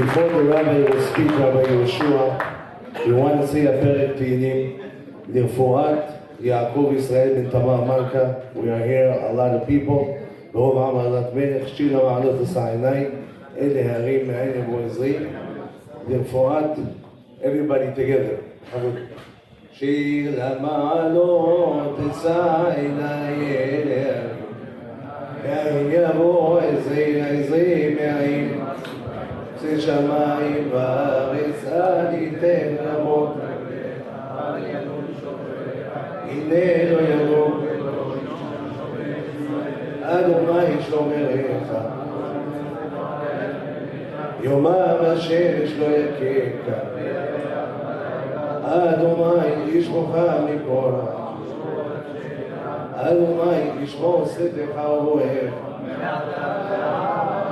Before the rabbi will speak, Rabbi Yeshua, we want to say a Perek Tehillim, לרפואת יעקב ישראל בן תמר מלכה. We are here, a lot of people. ברוב עם עלת מלך, שיר המעלות עשה עיניי, אלה הרים מעין ועזרים. לרפואת, everybody together. שיר למעלות עשה עיניי, מעין יבוא עזרים מעין. זה שמיים וארץ אני אתן רמות, הנה לא ירום, אדוני שומרך, יומם השמש לא יככה, אדוני ישמוך מכל רע, אדוני ישמור צדקך ואוהב.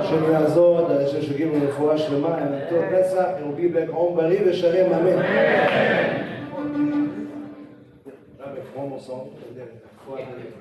שנעזור לאנשים שגיבו רפואה שלמה, נתון פסח, ירובי בק עום בריא ושלם, אמן. רבי, כמו מוסון, רפואה בריא.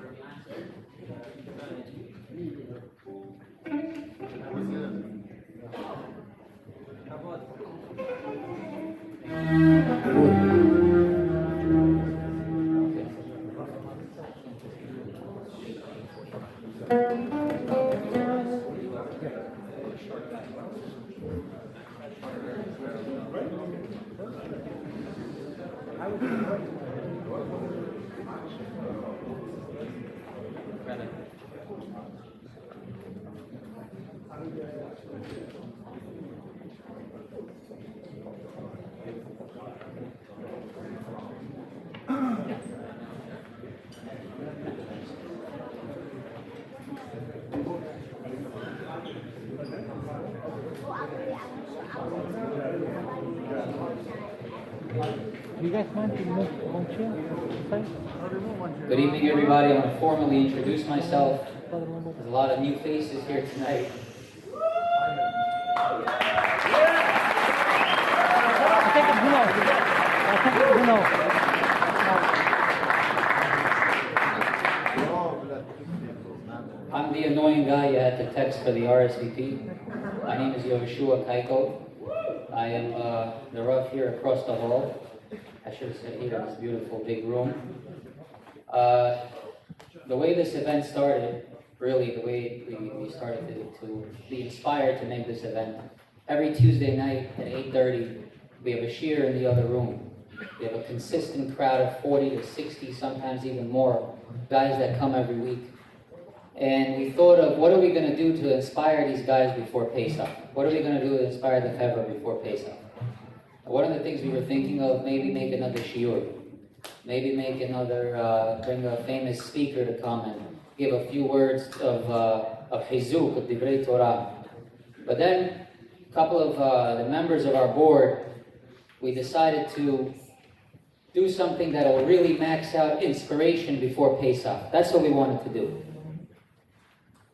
You guys mind to move one chair? Good evening, everybody. I want to formally introduce myself. There's a lot of new faces here tonight. I'm the annoying guy you had to text for the RSVP. My name is Yehoshua Kaiko. I am the Rav here across the hall. I should have said here in this beautiful big room. The way this event started, really the way we started to be inspired to make this event, every Tuesday night at 8:30, we have a shiur in the other room. We have a consistent crowd of 40 to 60, sometimes even more, guys that come every week. And we thought of, what are we going to do to inspire these guys before Pesach? What are we going to do to inspire the Chevra before Pesach? One of the things we were thinking of, maybe make another shiur. Maybe make another, bring a famous speaker to come and give a few words of chizuk, of divrei Torah. But then, a couple of the members of our board, we decided to do something that will really max out inspiration before Pesach. That's what we wanted to do.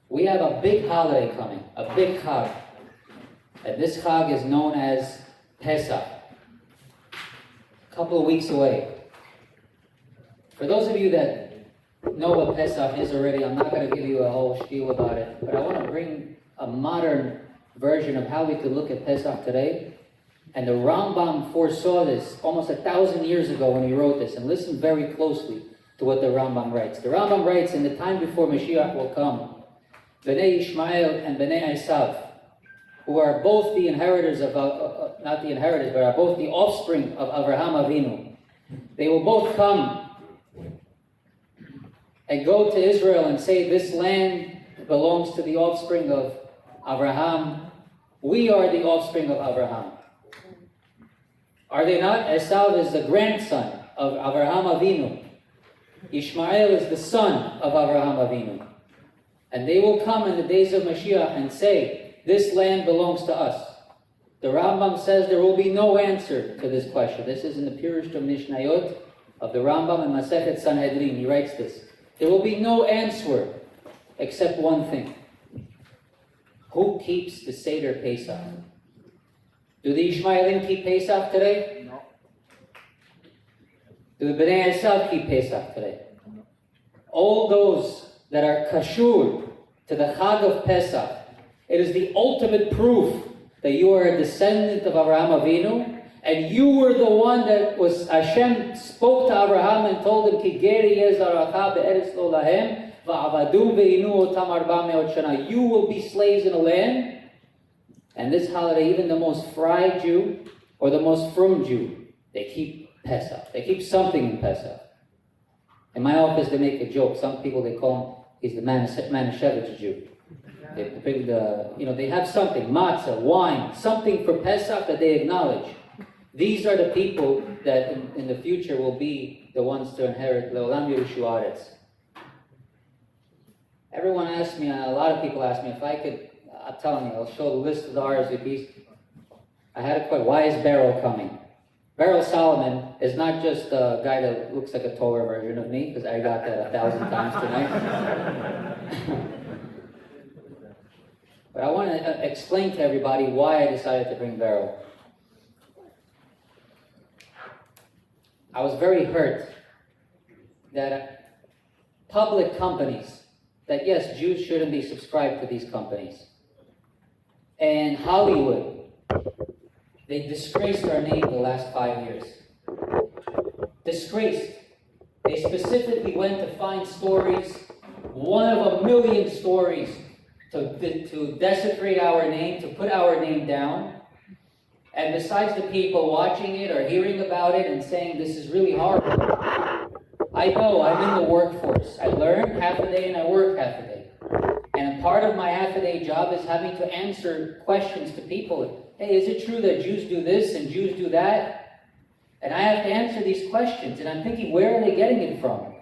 We have a big holiday coming, a big Chag. And this Chag is known as Pesach. A couple of weeks away. For those of you that know what Pesach is already, I'm not going to give you a whole spiel about it, but I want to bring a modern version of how we could look at Pesach today. And the Rambam foresaw this almost 1,000 years ago when he wrote this. And listen very closely to what the Rambam writes. The Rambam writes, in the time before Mashiach will come, Bnei Ishmael and Bnei Esav, who are both the inheritors of, not the inheritors, but are both the offspring of Avraham Avinu. They will both come and go to Israel and say, this land belongs to the offspring of Avraham. We are the offspring of Avraham. Are they not? Esav is the grandson of Avraham Avinu. Ishmael is the son of Avraham Avinu. And they will come in the days of Mashiach and say, this land belongs to us. The Rambam says there will be no answer to this question. This is in the Pirush of Mishnayot of the Rambam and Masechet Sanhedrin. He writes this. There will be no answer except one thing. Who keeps the Seder Pesach? Do the Ishmaelim keep Pesach today? No. Do the Bnei Esav keep Pesach today? All those that are kashur to the Chag of Pesach, it is the ultimate proof that you are a descendant of Abraham Avinu, and you were the one that was, Hashem spoke to Abraham and told him, Ki geri yezaracha be'eretz lo lahem, va'avadum ve'inu otam 400 shana. You will be slaves in a land. And this holiday, even the most fried Jew, or the most frum Jew, they keep Pesach. They keep something in Pesach. In my office, they make a joke. Some people, they call him, he's the Manischewitz Jew. They have something, matzah, wine, something for Pesach that they acknowledge. These are the people that in the future will be the ones to inherit Le'olam Yerushu. Everyone asks me, a lot of people ask me if I could, I'm telling you, I'll show the list of the RSVPs. I had a question, why is Beryl coming? Beryl Solomon is not just a guy that looks like a taller version of me, because I got that 1,000 times tonight. But I want to explain to everybody why I decided to bring Beryl. I was very hurt that public companies, that yes, Jews shouldn't be subscribed to these companies, and Hollywood, they disgraced our name the last 5 years. Disgraced. They specifically went to find stories, one of a million stories, to desecrate our name, to put our name down. And besides the people watching it or hearing about it and saying this is really horrible, I know I'm in the workforce. I learn half a day and I work half a day. And part of my half a day job is having to answer questions to people. Hey, is it true that Jews do this and Jews do that? And I have to answer these questions. And I'm thinking, where are they getting it from?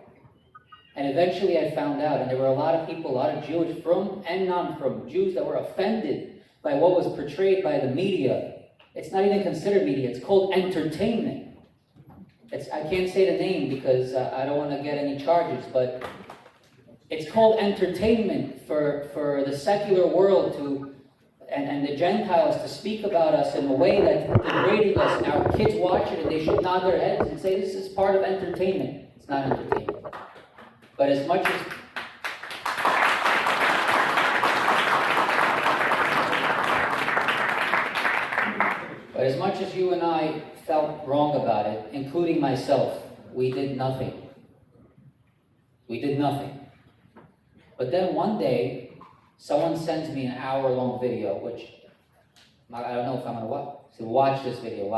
And eventually I found out, and there were a lot of people, a lot of Jewish from and non-from, Jews that were offended by what was portrayed by the media. It's not even considered media, it's called entertainment. I can't say the name because I don't want to get any charges, but it's called entertainment for the secular world and the Gentiles to speak about us in a way that's degrading us, and our kids watch it and they should nod their heads and say this is part of entertainment. It's not entertainment. But as much as you and I felt wrong about it, including myself, we did nothing. We did nothing. But then one day, someone sends me an hour-long video, which I don't know if I'm going to watch. So watch this video.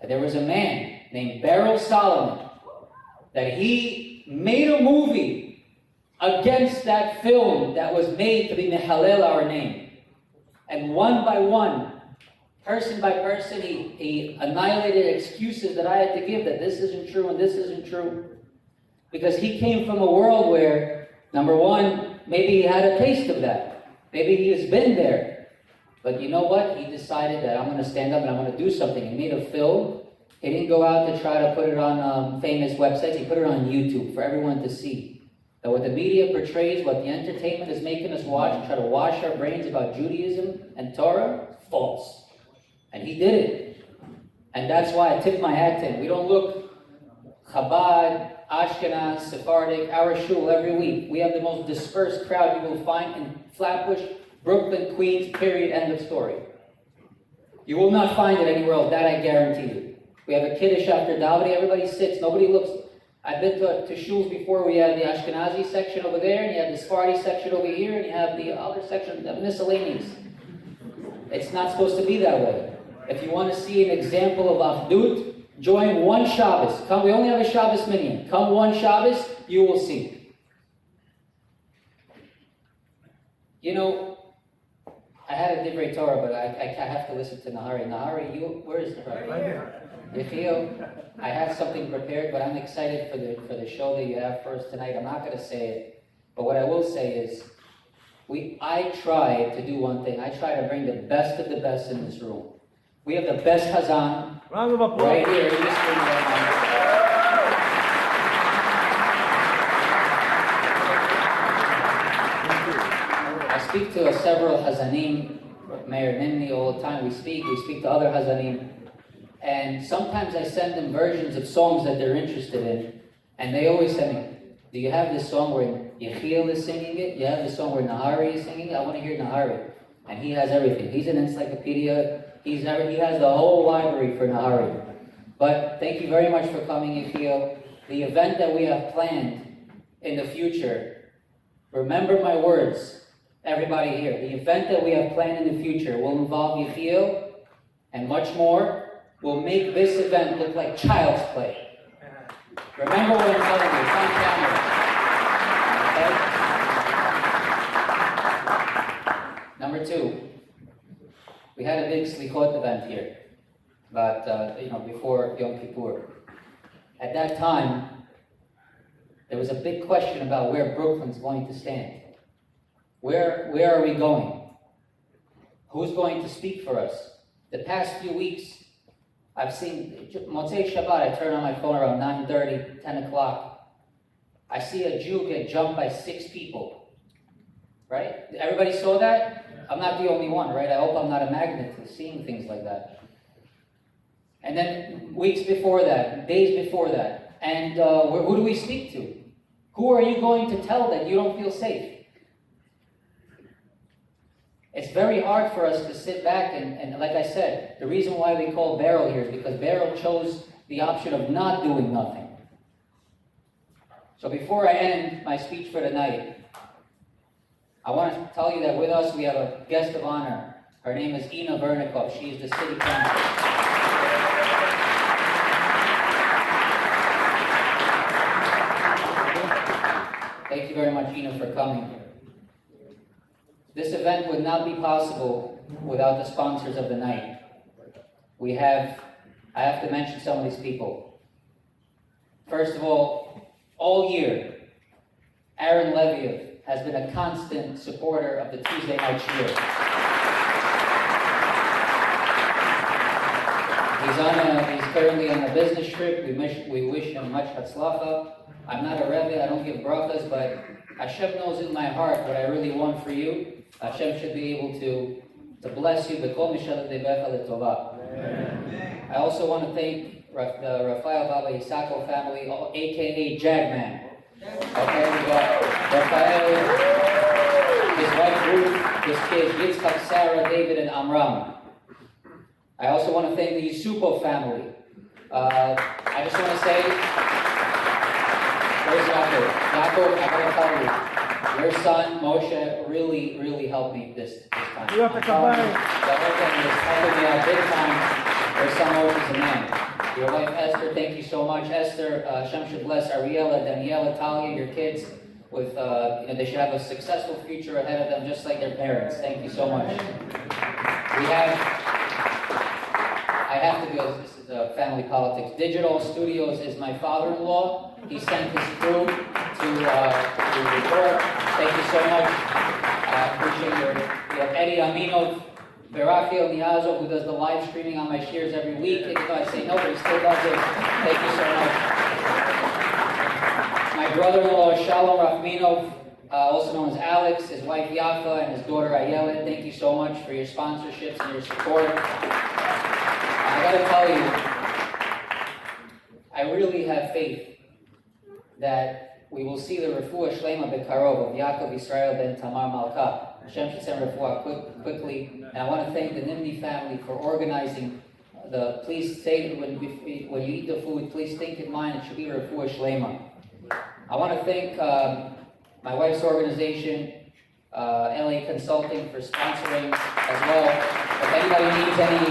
And there was a man named Beryl Solomon that he made a movie against that film that was made to be Mehalel our name. And one by one, person by person, he annihilated excuses that I had to give, that this isn't true and this isn't true. Because he came from a world where, number one, maybe he had a taste of that. Maybe he has been there. But you know what? He decided that I'm going to stand up and I'm going to do something. He made a film. He didn't go out to try to put it on famous websites. He put it on YouTube for everyone to see. That what the media portrays, what the entertainment is making us watch and try to wash our brains about Judaism and Torah, false. And he did it. And that's why I tip my hat to him. We don't look Chabad, Ashkenaz, Sephardic, our shul every week. We have the most dispersed crowd you will find in Flatbush, Brooklyn, Queens, period, end of story. You will not find it anywhere else, that I guarantee you. We have a Kiddush after davening, everybody sits, nobody looks. I've been to shuls before, we have the Ashkenazi section over there, and you have the Sephardi section over here, and you have the other section, the miscellaneous. It's not supposed to be that way. If you want to see an example of Achdut, join one Shabbos. Come, we only have a Shabbos minyan. Come one Shabbos, you will see. You know, I had a Divrei Torah, but I have to listen to Nahari. Nahari, where is Nahari? Right here. Yechiel, I have something prepared, but I'm excited for the show that you have for us tonight. I'm not going to say it, but what I will say is, I try to do one thing. I try to bring the best of the best in this room. We have the best Hazan right here in this room right now. I speak to several Hazanim, Mayor Nimni, all the time. We speak to other Hazanim. And sometimes I send them versions of songs that they're interested in. And they always send me, do you have this song where Yechiel is singing it? You have this song where Nahari is singing it? I want to hear Nahari. and he has everything. He's an encyclopedia. He has the whole library for Nahari. But thank you very much for coming, Yechiel. The event that we have planned in the future, remember my words, everybody here. The event that we have planned in the future will involve Yechiel and much more. Will make this event look like child's play. Remember what I'm telling you, it's on camera. Okay? Number two, we had a big Selichot event here, but before Yom Kipur. At that time, there was a big question about where Brooklyn's going to stand. Where are we going? Who's going to speak for us? The past few weeks, I've seen, Motzei Shabbat, I turn on my phone around 9:30, 10 o'clock. I see a Jew get jumped by 6 people, right? Everybody saw that? I'm not the only one, right? I hope I'm not a magnet to seeing things like that. And then weeks before that, days before that, and who do we speak to? Who are you going to tell that you don't feel safe? It's very hard for us to sit back and like I said, the reason why we call Beryl here is because Beryl chose the option of not doing nothing. So before I end my speech for tonight, I want to tell you that with us we have a guest of honor. Her name is Ina Vernikov. She is the city council. Thank you very much, Ina, for coming. This event would not be possible without the sponsors of the night. I have to mention some of these people. First of all year, Aaron Leviev has been a constant supporter of the Tuesday night shiur. He's currently on a business trip. We wish him much hatzlacha. I'm not a rebbe, I don't give brachas, but Hashem knows in my heart what I really want for you. Hashem should be able to bless you. I also want to thank the Rafael Baba Yisako family, aka Jagman. Okay, we got Rafael, his wife Ruth, his kids Yitzchak, Sarah, David, and Amram. I also want to thank the Yusupo family. I just want to say, where's Yaakov? Yaakov, I gotta tell you, your son, Moshe, really helped me this time. The whole thing is helping me out big time. Your son Moshe's a man. Your wife Esther, thank you so much. Esther, Hashem should bless Ariella, Daniela, Talia, your kids with, they should have a successful future ahead of them just like their parents. Thank you so much. I have to go, this is family politics. Digital Studios is my father-in-law. He sent his crew to report. Thank you so much. I appreciate we have Eddie Aminov, Berachiel Niazov, who does the live streaming on my shares every week. Even though I say no, but he still does it. Thank you so much. My brother-in-law, Shalom Rachminov, also known as Alex, his wife Yafa, and his daughter Ayelet. Thank you so much for your sponsorships and your support. I gotta tell you, I really have faith that we will see the refuah shlema bekarov of Yaakov Israel ben Tamar Malka. Hashem should send refuah quickly. And I want to thank the Nimni family for organizing please say when you eat the food, please think in mind it should be refuah shlema. I want to thank my wife's organization, LA Consulting, for sponsoring as well. If anybody needs any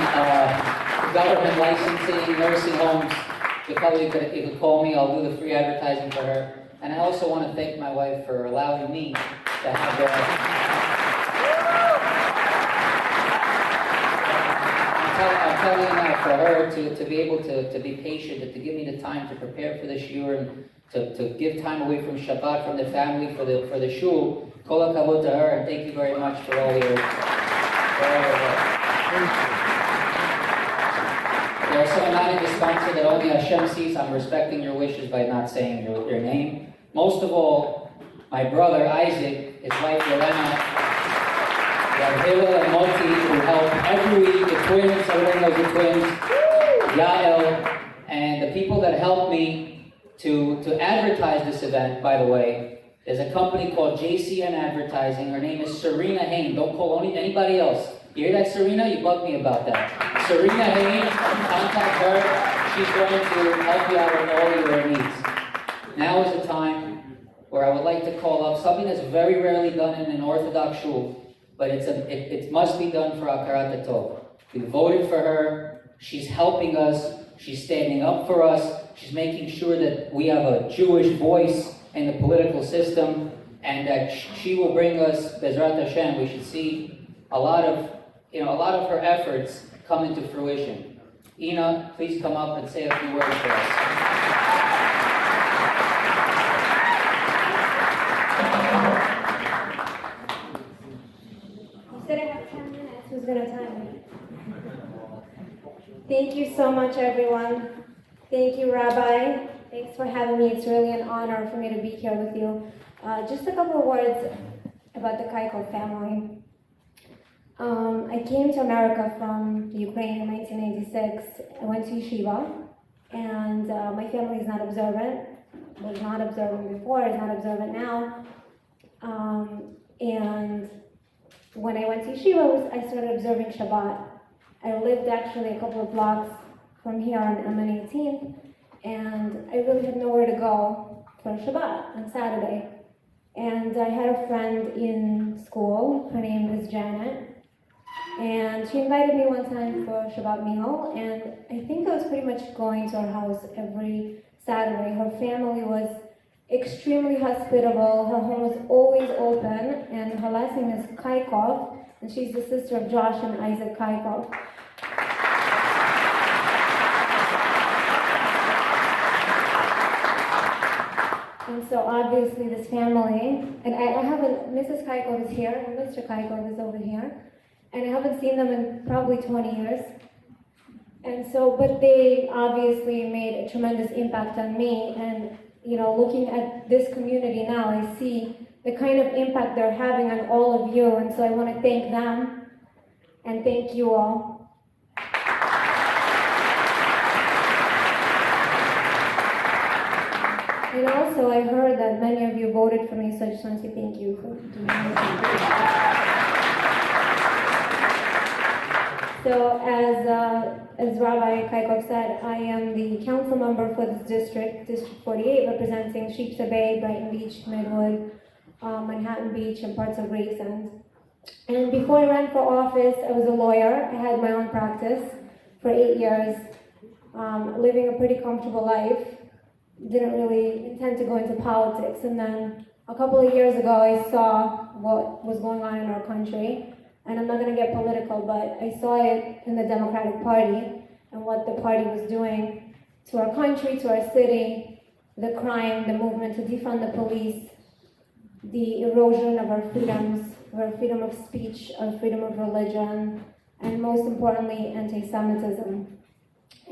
government licensing, nursing homes, you could call me. I'll do the free advertising for her. And I also want to thank my wife for allowing me to have I'm telling you now, for her to be able to be patient and to give me the time to prepare for the shiur and to give time away from Shabbat, from the family, for the shul. Kol hakavod to her, and thank you very much for all your There are some not in the sponsor that only Hashem sees. I'm respecting your wishes by not saying your name. Most of all, my brother Isaac, his wife Yelena, Yechiel and Moti, who help every week, the twins, everyone knows the twins, Yael, and the people that helped me to advertise this event, by the way. There's a company called JCN Advertising. Her name is Serena Hain. Don't call anybody else. You hear that, Serena? You bug me about that. Serena Hain, contact her. She's going to help you out with all your needs. Now is the time where I would like to call up something that's very rarely done in an Orthodox shul, but it must be done for Akarat Tov. We voted for her. She's helping us. She's standing up for us. She's making sure that we have a Jewish voice in the political system, and that she will bring us, Bezrat Hashem, we should see a lot of her efforts come into fruition. Ina, please come up and say a few words for us. You said I have 10 minutes. Who's going to time me? Thank you so much, everyone. Thank you, Rabbi. Thanks for having me. It's really an honor for me to be here with you. Just a couple of words about the Kaikov family. I came to America from Ukraine in 1986. I went to yeshiva, and my family is not observant. Was not observant before, is not observant now. And when I went to yeshiva, I started observing Shabbat. I lived actually a couple of blocks from here on MN18, and I really had nowhere to go for Shabbat on Saturday. And I had a friend in school, her name is Janet, and she invited me one time for a Shabbat meal, and I think I was pretty much going to her house every Saturday. Her family was extremely hospitable, her home was always open, and her last name is Kaikov, and she's the sister of Josh and Isaac Kaikov. And so obviously this family, and I haven't, Mrs. Kaikov is here, and Mr. Kaikov is over here, and I haven't seen them in probably 20 years. And so, but they obviously made a tremendous impact on me, and looking at this community now, I see the kind of impact they're having on all of you, and so I want to thank them, and thank you all. And also, I heard that many of you voted for me, so I just want to say thank you for doing that. So, as Rabbi Kaikov said, I am the council member for this district, District 48, representing Sheepshead Bay, Brighton Beach, Midwood, Manhattan Beach, and parts of Gravesend. And before I ran for office, I was a lawyer. I had my own practice for 8 years, living a pretty comfortable life. Didn't really intend to go into politics, and then a couple of years ago I saw what was going on in our country, and I'm not going to get political, but I saw it in the Democratic Party and what the party was doing to our country, to our city, the crime, the movement to defund the police, the erosion of our freedoms, our freedom of speech, our freedom of religion, and most importantly, anti-Semitism.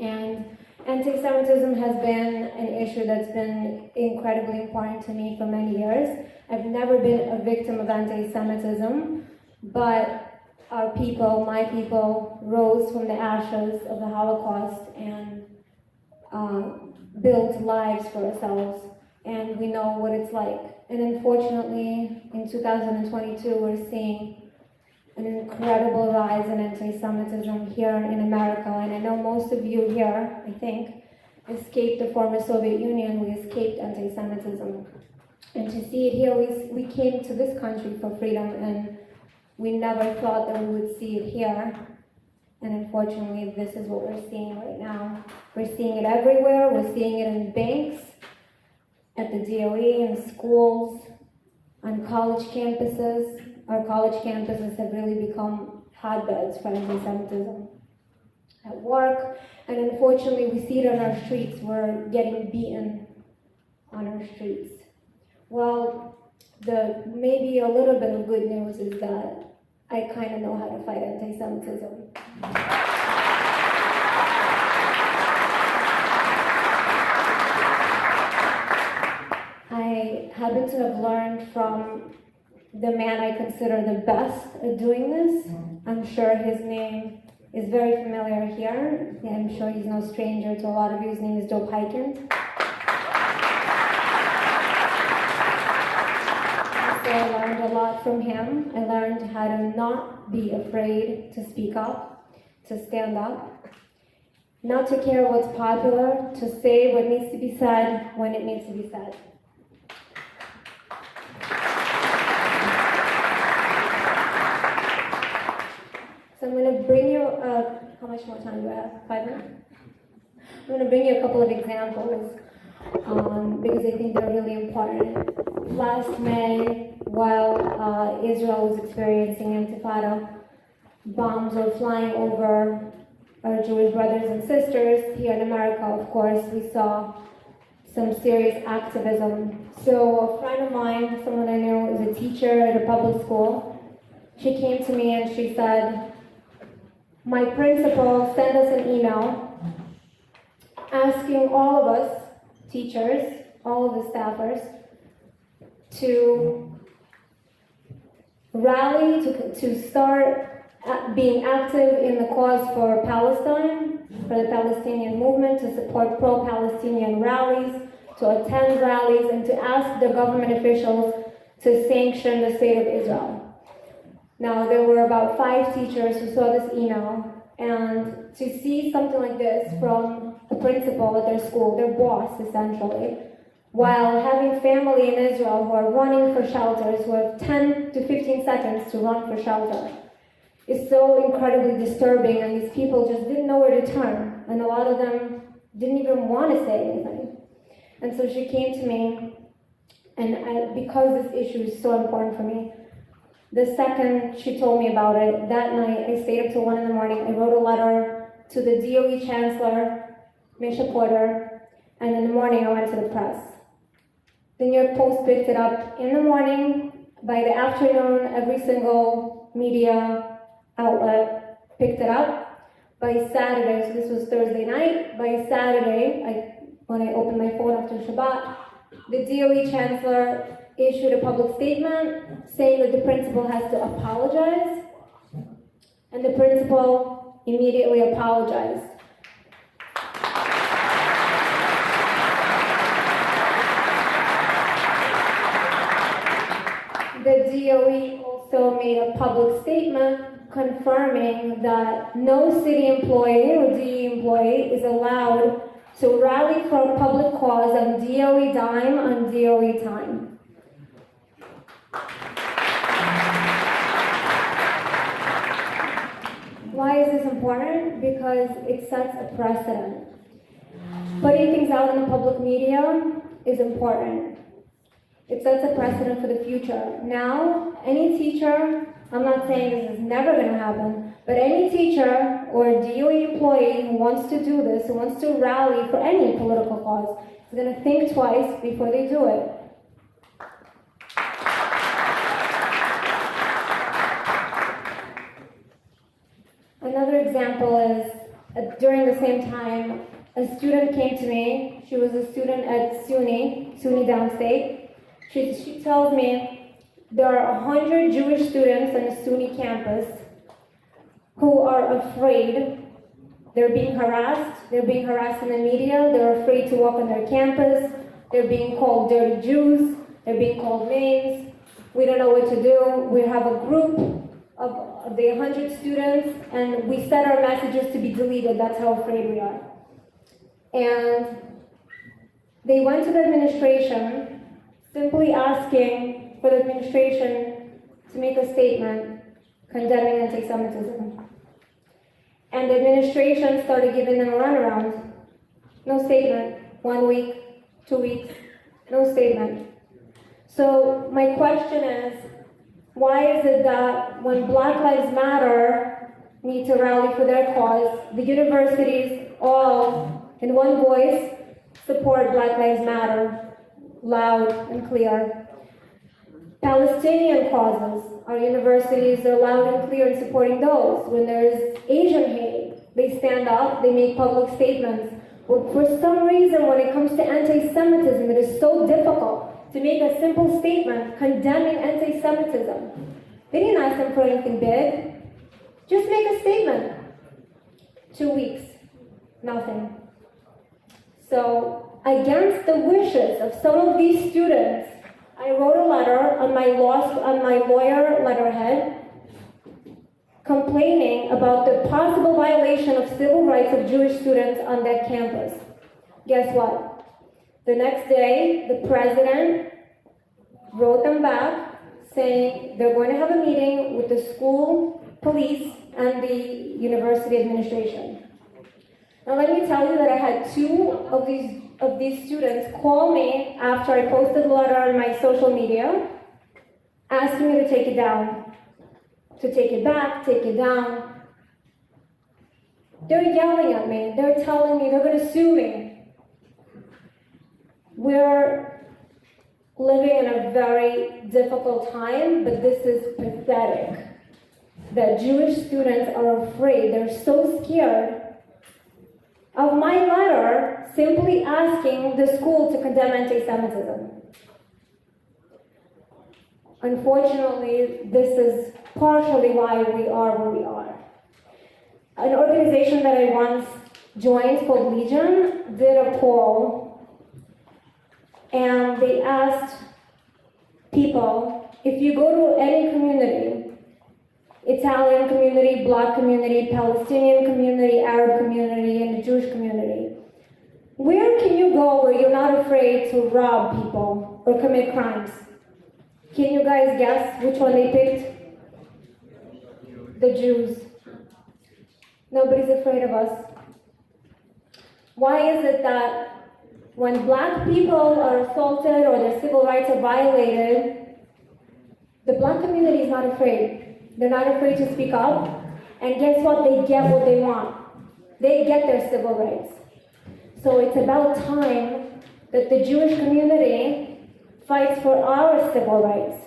And anti-Semitism has been an issue that's been incredibly important to me for many years. I've never been a victim of anti-Semitism, but our people, my people, rose from the ashes of the Holocaust and built lives for ourselves, and we know what it's like. And unfortunately, in 2022, we're seeing an incredible rise in anti-Semitism here in America, and I know most of you here, I think, escaped the former Soviet Union. We escaped anti-Semitism, and to see it here, we came to this country for freedom, and we never thought that we would see it here. And unfortunately, this is what we're seeing right now. We're seeing it everywhere. We're seeing it in banks, at the DOE, in schools, on college campuses. Our college campuses have really become hotbeds for anti-Semitism. At work, and unfortunately we see it on our streets. We're getting beaten on our streets. Well, maybe a little bit of good news is that I kind of know how to fight anti-Semitism. I happen to have learned from the man I consider the best at doing this. I'm sure his name is very familiar here. I'm sure he's no stranger to a lot of you. His name is Joe Hyken. So I learned a lot from him. I learned how to not be afraid to speak up, to stand up, not to care what's popular, to say what needs to be said when it needs to be said. So I'm going to bring you, how much more time do I have? 5 minutes? I'm going to bring you a couple of examples because I think they're really important. Last May, while Israel was experiencing Intifada, bombs were flying over our Jewish brothers and sisters. Here in America, of course, we saw some serious activism. So a friend of mine, someone I knew, is a teacher at a public school. She came to me and she said, my principal sent us an email asking all of us, teachers, all of the staffers, to rally, to start being active in the cause for Palestine, for the Palestinian movement, to support pro-Palestinian rallies, to attend rallies, and to ask the government officials to sanction the state of Israel. Now, there were about 5 teachers who saw this email, and to see something like this from the principal at their school, their boss essentially, while having family in Israel who are running for shelters, who have 10 to 15 seconds to run for shelter, is so incredibly disturbing, and these people just didn't know where to turn, and a lot of them didn't even want to say anything. And so she came to me, and because this issue is so important for me, the second she told me about it, that night I stayed up till 1 in the morning. I wrote a letter to the DOE Chancellor, Misha Porter, and in the morning I went to the press. The New York Post picked it up in the morning. By the afternoon, every single media outlet picked it up. By Saturday, so this was Thursday night, by Saturday, when I opened my phone after Shabbat, the DOE Chancellor issued a public statement saying that the principal has to apologize, and the principal immediately apologized. The DOE also made a public statement confirming that no city employee or DE employee is allowed to rally for a public cause on DOE dime, on DOE time. Why is this important? Because it sets a precedent. Putting things out in the public media is important. It sets a precedent for the future. Now, any teacher, I'm not saying this is never going to happen, but any teacher or DOE employee who wants to do this, who wants to rally for any political cause, is going to think twice before they do it. Another example is, during the same time, a student came to me. She was a student at SUNY downstate. She tells me there are 100 Jewish students on the SUNY campus who are afraid. They're being harassed. They're being harassed in the media. They're afraid to walk on their campus. They're being called dirty Jews. They're being called names. We don't know what to do. We have a group of the 100 students, and we set our messages to be deleted. That's how afraid we are. And they went to the administration, simply asking for the administration to make a statement condemning anti-Semitism. And the administration started giving them a runaround. No statement. 1 week, 2 weeks, no statement. So my question is, why is it that when Black Lives Matter need to rally for their cause, the universities all, in one voice, support Black Lives Matter, loud and clear? Palestinian causes, our universities are loud and clear in supporting those. When there is Asian hate, they stand up, they make public statements. But for some reason, when it comes to anti-Semitism, it is so difficult to make a simple statement condemning anti-Semitism. They didn't ask them for anything big. Just make a statement. 2 weeks, nothing. So, against the wishes of some of these students I wrote a letter on my lawyer letterhead complaining about the possible violation of civil rights of Jewish students on that campus. Guess what? The next day, the president wrote them back saying they're going to have a meeting with the school police and the university administration. Now let me tell you that I had two of these students call me after I posted the letter on my social media, asking me to take it down, to take it back, take it down. They're yelling at me. They're telling me they're going to sue me. We're living in a very difficult time, but this is pathetic. That Jewish students are afraid. They're so scared of my letter simply asking the school to condemn anti-Semitism. Unfortunately, this is partially why we are where we are. An organization that I once joined called Legion did a poll, and they asked people, if you go to any community, Italian community, Black community, Palestinian community, Arab community, and the Jewish community, where can you go where you're not afraid to rob people or commit crimes? Can you guys guess which one they picked? The Jews. Nobody's afraid of us. Why is it that when Black people are assaulted or their civil rights are violated, the Black community is not afraid? They're not afraid to speak up, and guess what? They get what they want. They get their civil rights. So it's about time that the Jewish community fights for our civil rights.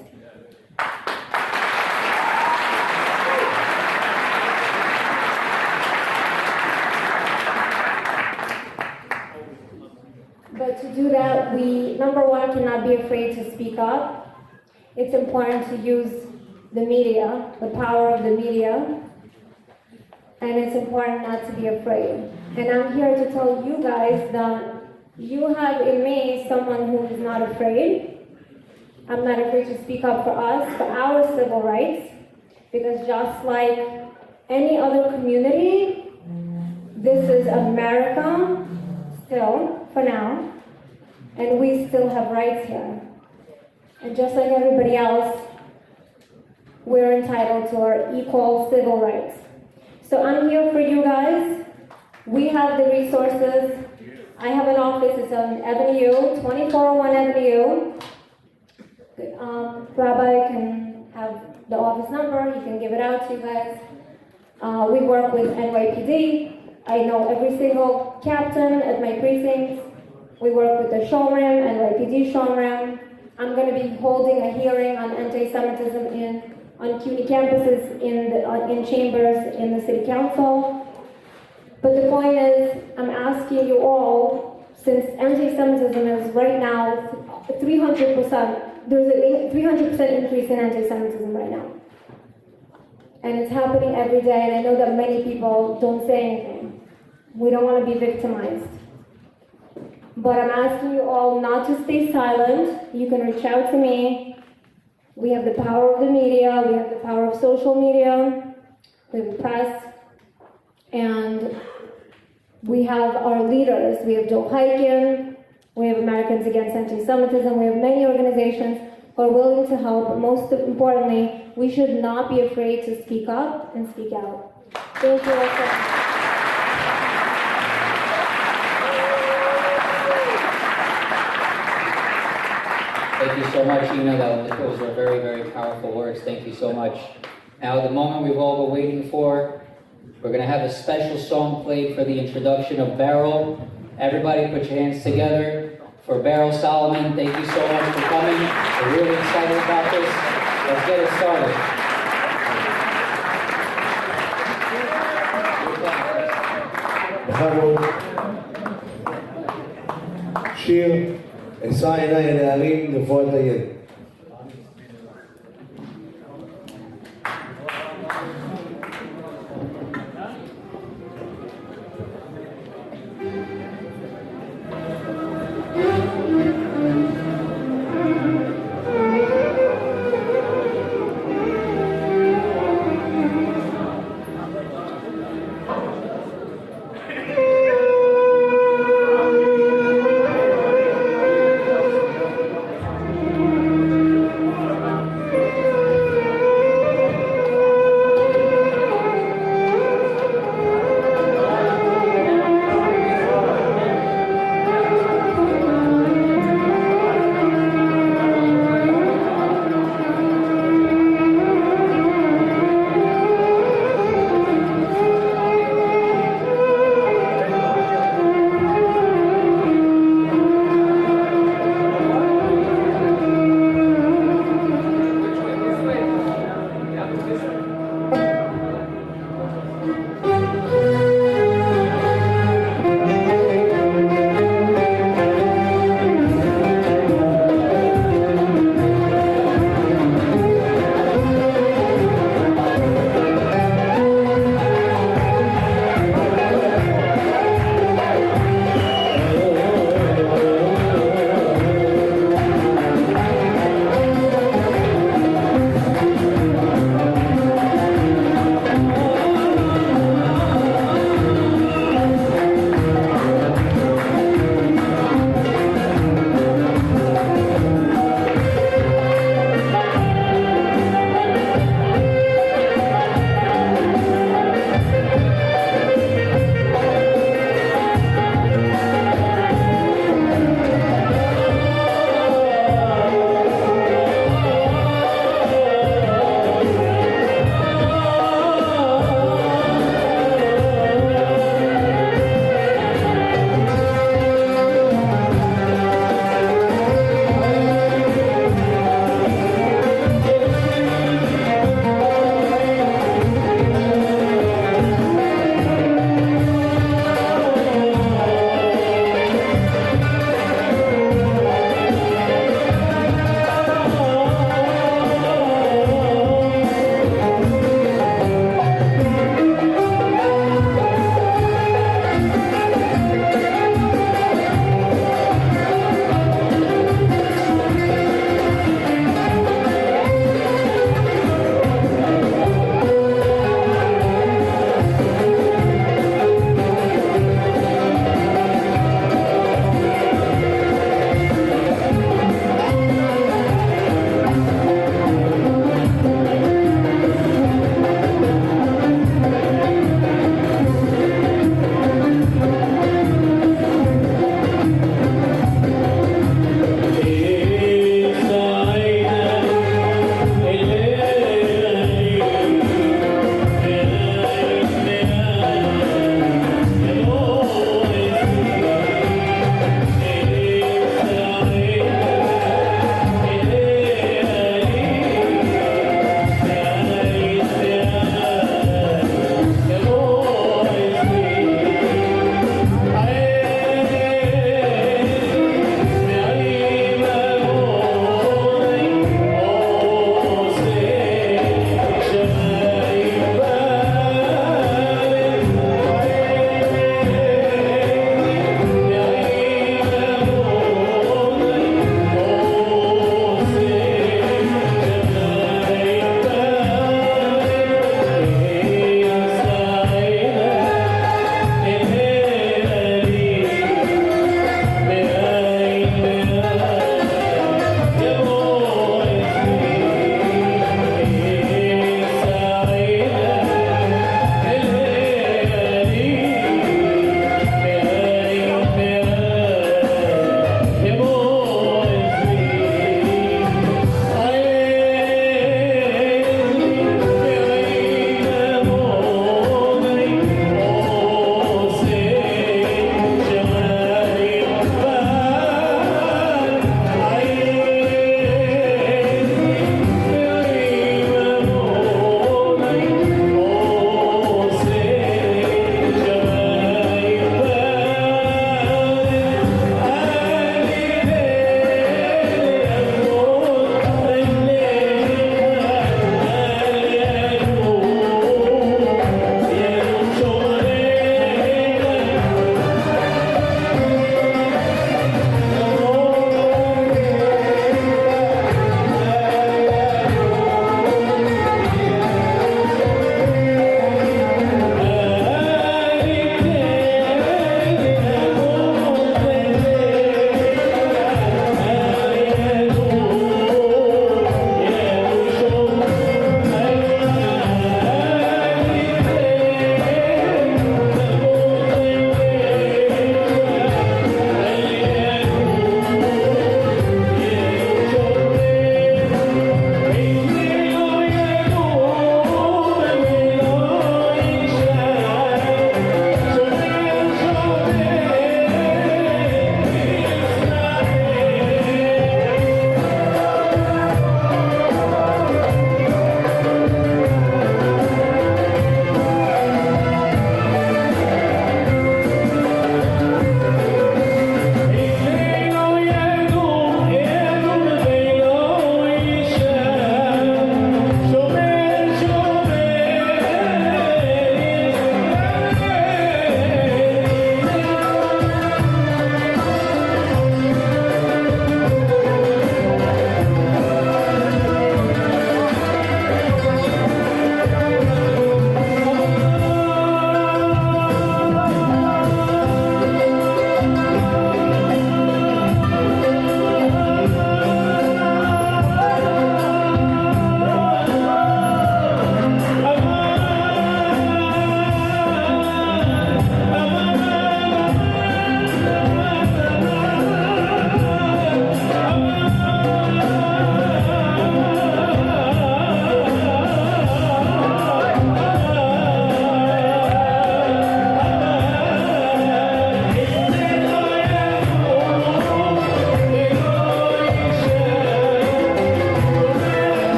But to do that, we, number one, cannot be afraid to speak up. It's important to use the media, the power of the media, and it's important not to be afraid. And I'm here to tell you guys that you have in me someone who is not afraid. I'm not afraid to speak up for us, for our civil rights, because just like any other community, this is America still, for now, and we still have rights here. And just like everybody else, we're entitled to our equal civil rights. So I'm here for you guys. We have the resources. I have an office, it's on Avenue, 2401 Avenue. Rabbi can have the office number, he can give it out to you guys. We work with NYPD. I know every single captain at my precincts. We work with the Shomrim, NYPD Shomrim. I'm going to be holding a hearing on anti-Semitism on CUNY campuses in chambers in the city council. But the point is, I'm asking you all, since anti-Semitism is right now 300%, there's a 300% increase in anti-Semitism right now. And it's happening every day, and I know that many people don't say anything. We don't want to be victimized. But I'm asking you all not to stay silent. You can reach out to me. We have the power of the media, we have the power of social media, we have the press, and we have our leaders. We have Joe Hyken, we have Americans Against Anti-Semitism, we have many organizations who are willing to help, but most importantly, we should not be afraid to speak up and speak out. Thank you all so much. Thank you so much, Ina. Those were very, very powerful words. Thank you so much. Now, the moment we've all been waiting for, we're going to have a special song played for the introduction of Beryl. Everybody put your hands together for Beryl Solomon. Thank you so much for coming. We're really excited about this. Let's get it started. שיר, אשא עיניי אל ההרים לרפואת הילד.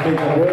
think I'm